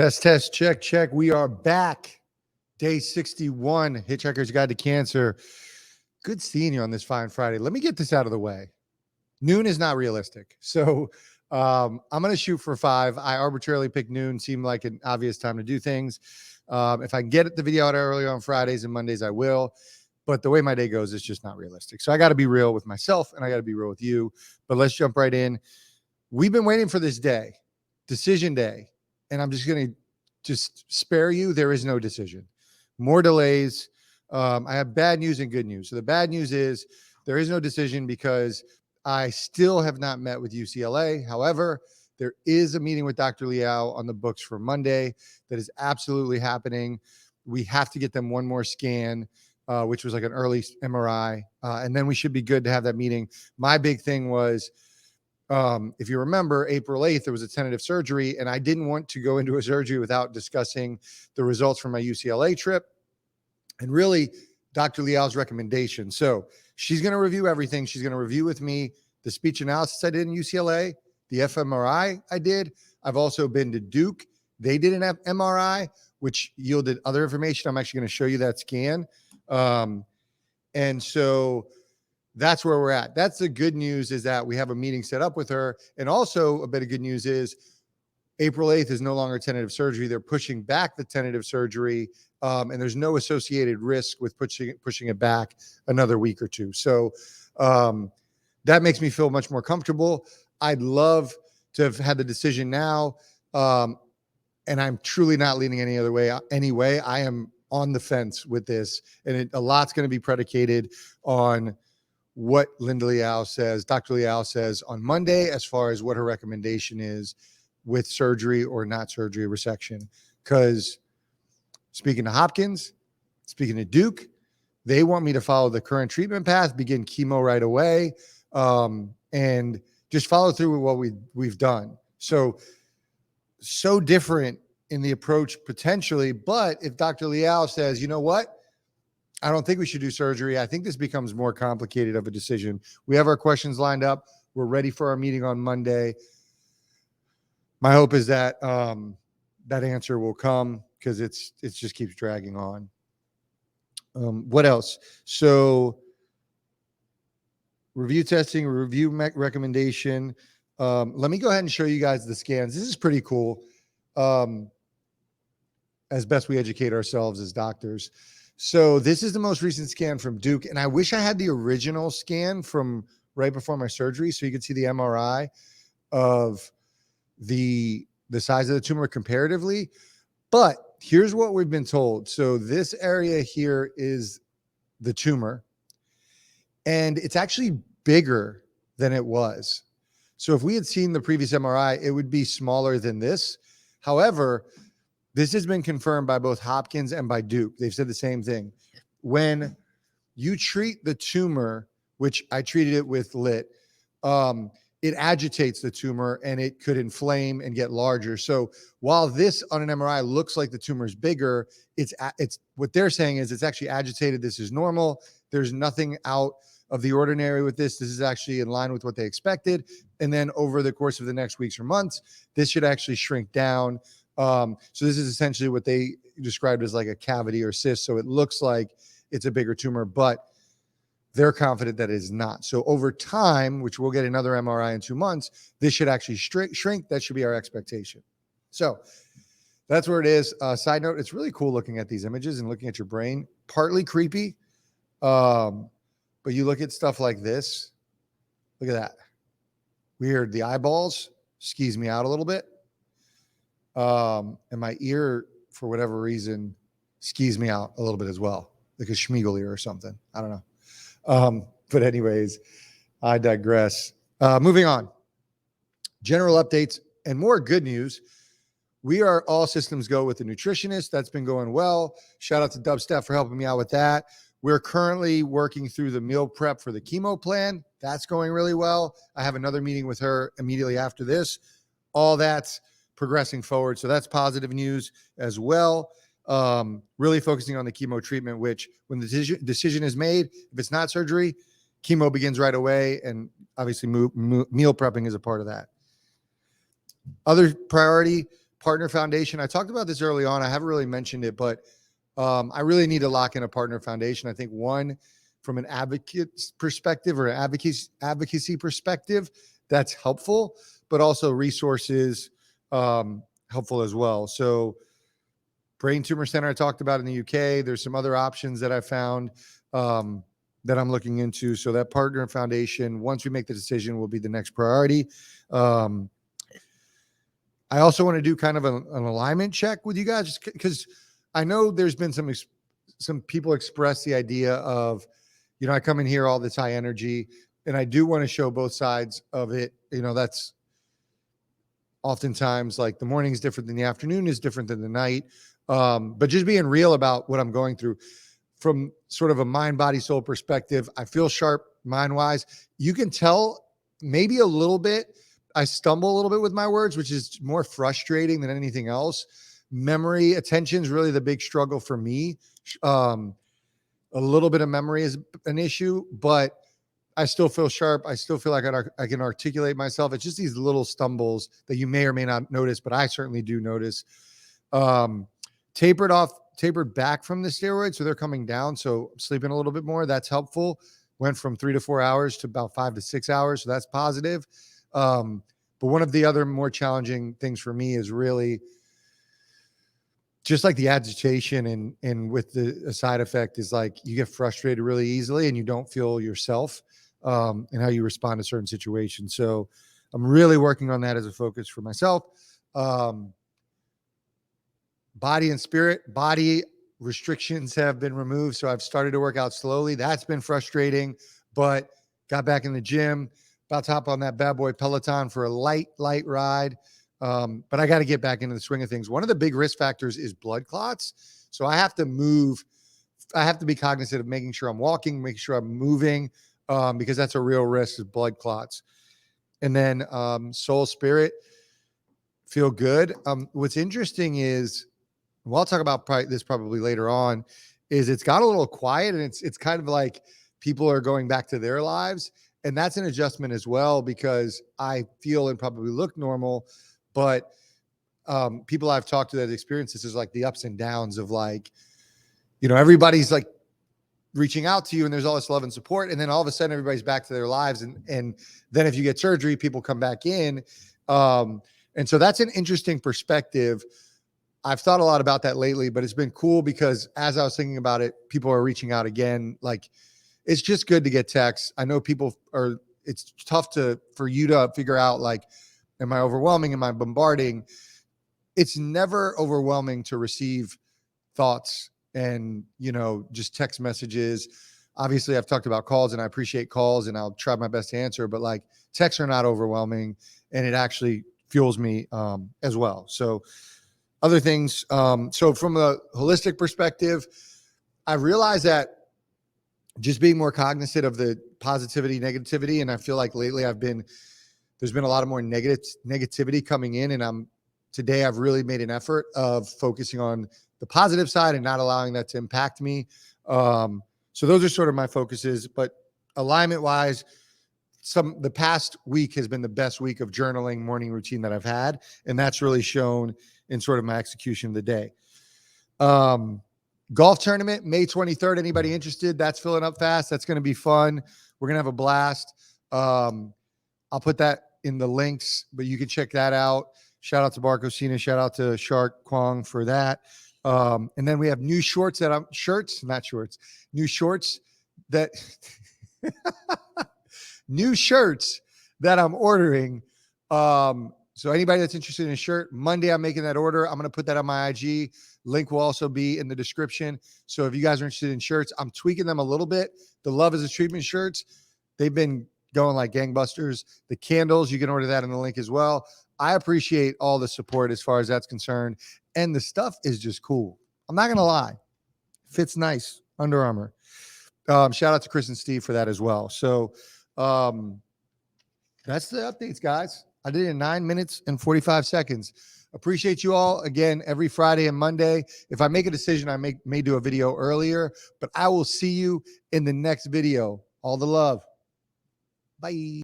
Test, check. We are back. Day 61, Hitchhiker's Guide to Cancer. Good seeing you on this fine Friday. Let me get this out of the way. Noon is not realistic. So I'm going to shoot for 5. I arbitrarily picked noon. Seemed like an obvious time to do things. If I can get the video out early on Fridays and Mondays, I will. But the way my day goes, it's just not realistic. So I got to be real with myself and I got to be real with you. But let's jump right in. We've been waiting for this day, decision day. And I'm just going to spare you. There is no decision. More delays. I have bad news and good news. So the bad news is there is no decision because I still have not met with UCLA. However, there is a meeting with Dr. Liao on the books for Monday that is absolutely happening. We have to get them one more scan, which was like an early MRI. And then we should be good to have that meeting. My big thing was, if you remember, April 8th, there was a tentative surgery, and I didn't want to go into a surgery without discussing the results from my UCLA trip and really Dr. Liao's recommendation. So she's going to review everything. She's going to review with me the speech analysis I did in UCLA, the fMRI I did. I've also been to Duke. They did an MRI, which yielded other information. I'm actually going to show you that scan. And so that's where we're at. That's the good news, is that we have a meeting set up with her. And also a bit of good news is April 8th is no longer tentative surgery. They're pushing back the tentative surgery. And there's no associated risk with pushing it back another week or two. So that makes me feel much more comfortable. I'd love to have had the decision now. And I'm truly not leaning any other way anyway. I am on the fence with this. And a lot's going to be predicated on what Linda Liao says, Dr. Liao says on Monday, as far as what her recommendation is with surgery or not surgery, resection. Because speaking to Hopkins, speaking to Duke, they want me to follow the current treatment path, begin chemo right away, and just follow through with what we've done. So different in the approach potentially. But if Dr. Liao says, you know what, I don't think we should do surgery, I think this becomes more complicated of a decision. We have our questions lined up. We're ready for our meeting on Monday. My hope is that that answer will come, because it just keeps dragging on. What else? So review testing, review recommendation. Let me go ahead and show you guys the scans. This is pretty cool. As best we educate ourselves as doctors. So this is the most recent scan from Duke. And I wish I had the original scan from right before my surgery, so you could see the MRI of the size of the tumor comparatively. But here's what we've been told. So this area here is the tumor, and it's actually bigger than it was. So if we had seen the previous MRI, it would be smaller than this. However, this has been confirmed by both Hopkins and by Duke. They've said the same thing. When you treat the tumor, which I treated it with LIT, it agitates the tumor and it could inflame and get larger. So while this on an MRI looks like the tumor is bigger, it's what they're saying is it's actually agitated. This is normal. There's nothing out of the ordinary with this. This is actually in line with what they expected. And then over the course of the next weeks or months, this should actually shrink down. So this is essentially what they described as like a cavity or cyst. So it looks like it's a bigger tumor, but they're confident that it is not. So over time, which we'll get another MRI in 2 months, this should actually shrink. That should be our expectation. So that's where it is. Side note, it's really cool looking at these images and looking at your brain. Partly creepy, but you look at stuff like this. Look at that. Weird. The eyeballs skeeze me out a little bit. And my ear, for whatever reason, skees me out a little bit as well, like a Schmiegel ear or something. I don't know. But anyways, I digress. Moving on. General updates and more good news. We are all systems go with the nutritionist. That's been going well. Shout out to Dub Steph for helping me out with that. We're currently working through the meal prep for the chemo plan. That's going really well. I have another meeting with her immediately after this. All that's progressing forward. So that's positive news as well. Really focusing on the chemo treatment, which when the decision is made, if it's not surgery, chemo begins right away. And obviously meal prepping is a part of that. Other priority, partner foundation. I talked about this early on. I haven't really mentioned it, but I really need to lock in a partner foundation. I think one, from an advocate perspective or an advocacy perspective, that's helpful, but also resources helpful as well. So Brain Tumor Center I talked about in the UK. There's some other options that I found that I'm looking into. So that partner foundation, once we make the decision, will be the next priority. I also want to do kind of an alignment check with you guys, because I know there's been some people express the idea of, you know, I come in here all this high energy, and I do want to show both sides of it. You know, that's oftentimes like the morning is different than the afternoon is different than the night. But just being real about what I'm going through from sort of a mind, body, soul perspective, I feel sharp mind wise. You can tell maybe a little bit. I stumble a little bit with my words, which is more frustrating than anything else. Memory, attention is really the big struggle for me. A little bit of memory is an issue, but I still feel sharp. I still feel like I can articulate myself. It's just these little stumbles that you may or may not notice, but I certainly do notice. Tapered back from the steroids, so they're coming down. So sleeping a little bit more, that's helpful. Went from 3 to 4 hours to about 5 to 6 hours, so that's positive. But one of the other more challenging things for me is really just like the agitation and with a side effect is like you get frustrated really easily and you don't feel yourself and how you respond to certain situations. So I'm really working on that as a focus for myself. Body and spirit, body restrictions have been removed. So I've started to work out slowly. That's been frustrating, but got back in the gym, about to hop on that bad boy Peloton for a light ride. But I got to get back into the swing of things. One of the big risk factors is blood clots. So I have to move. I have to be cognizant of making sure I'm walking, making sure I'm moving, because that's a real risk of blood clots. And then soul, spirit, feel good. What's interesting is, well, I'll talk about this probably later on, is it's got a little quiet, and it's kind of like people are going back to their lives. And that's an adjustment as well, because I feel and probably look normal, but people I've talked to that experience this is like the ups and downs of like, you know, everybody's like reaching out to you and there's all this love and support. And then all of a sudden everybody's back to their lives. And then if you get surgery, people come back in. And so that's an interesting perspective. I've thought a lot about that lately, but it's been cool because as I was thinking about it, people are reaching out again. Like, it's just good to get texts. I know it's tough for you to figure out, like, am I overwhelming? Am I bombarding? It's never overwhelming to receive thoughts and, you know, just text messages. Obviously I've talked about calls and I appreciate calls and I'll try my best to answer, but like texts are not overwhelming and it actually fuels me as well. So other things. So from a holistic perspective, I realized that just being more cognizant of the positivity, negativity. And I feel like lately there's been a lot of more negativity coming in. And today I've really made an effort of focusing on the positive side and not allowing that to impact me. So those are sort of my focuses, but alignment wise, the past week has been the best week of journaling morning routine that I've had. And that's really shown in sort of my execution of the day. Golf tournament, May 23rd. Anybody interested? That's filling up fast. That's going to be fun. We're going to have a blast. I'll put that in the links, but you can check that out. Shout out to Barco Cena. Shout out to Shark Kwong for that. And then we have new shorts new shorts that new shirts that I'm ordering. So anybody that's interested in a shirt, Monday, I'm making that order. I'm going to put that on my IG. Link will also be in the description. So if you guys are interested in shirts, I'm tweaking them a little bit. The Love is a Treatment shirts, they've been going like gangbusters. The candles, you can order that in the link as well. I appreciate all the support as far as that's concerned. And the stuff is just cool. I'm not going to lie. Fits nice. Under Armour. Shout out to Chris and Steve for that as well. So that's the updates, guys. I did it in 9 minutes and 45 seconds. Appreciate you all. Again, every Friday and Monday. If I make a decision, I may do a video earlier, but I will see you in the next video. All the love. Bye.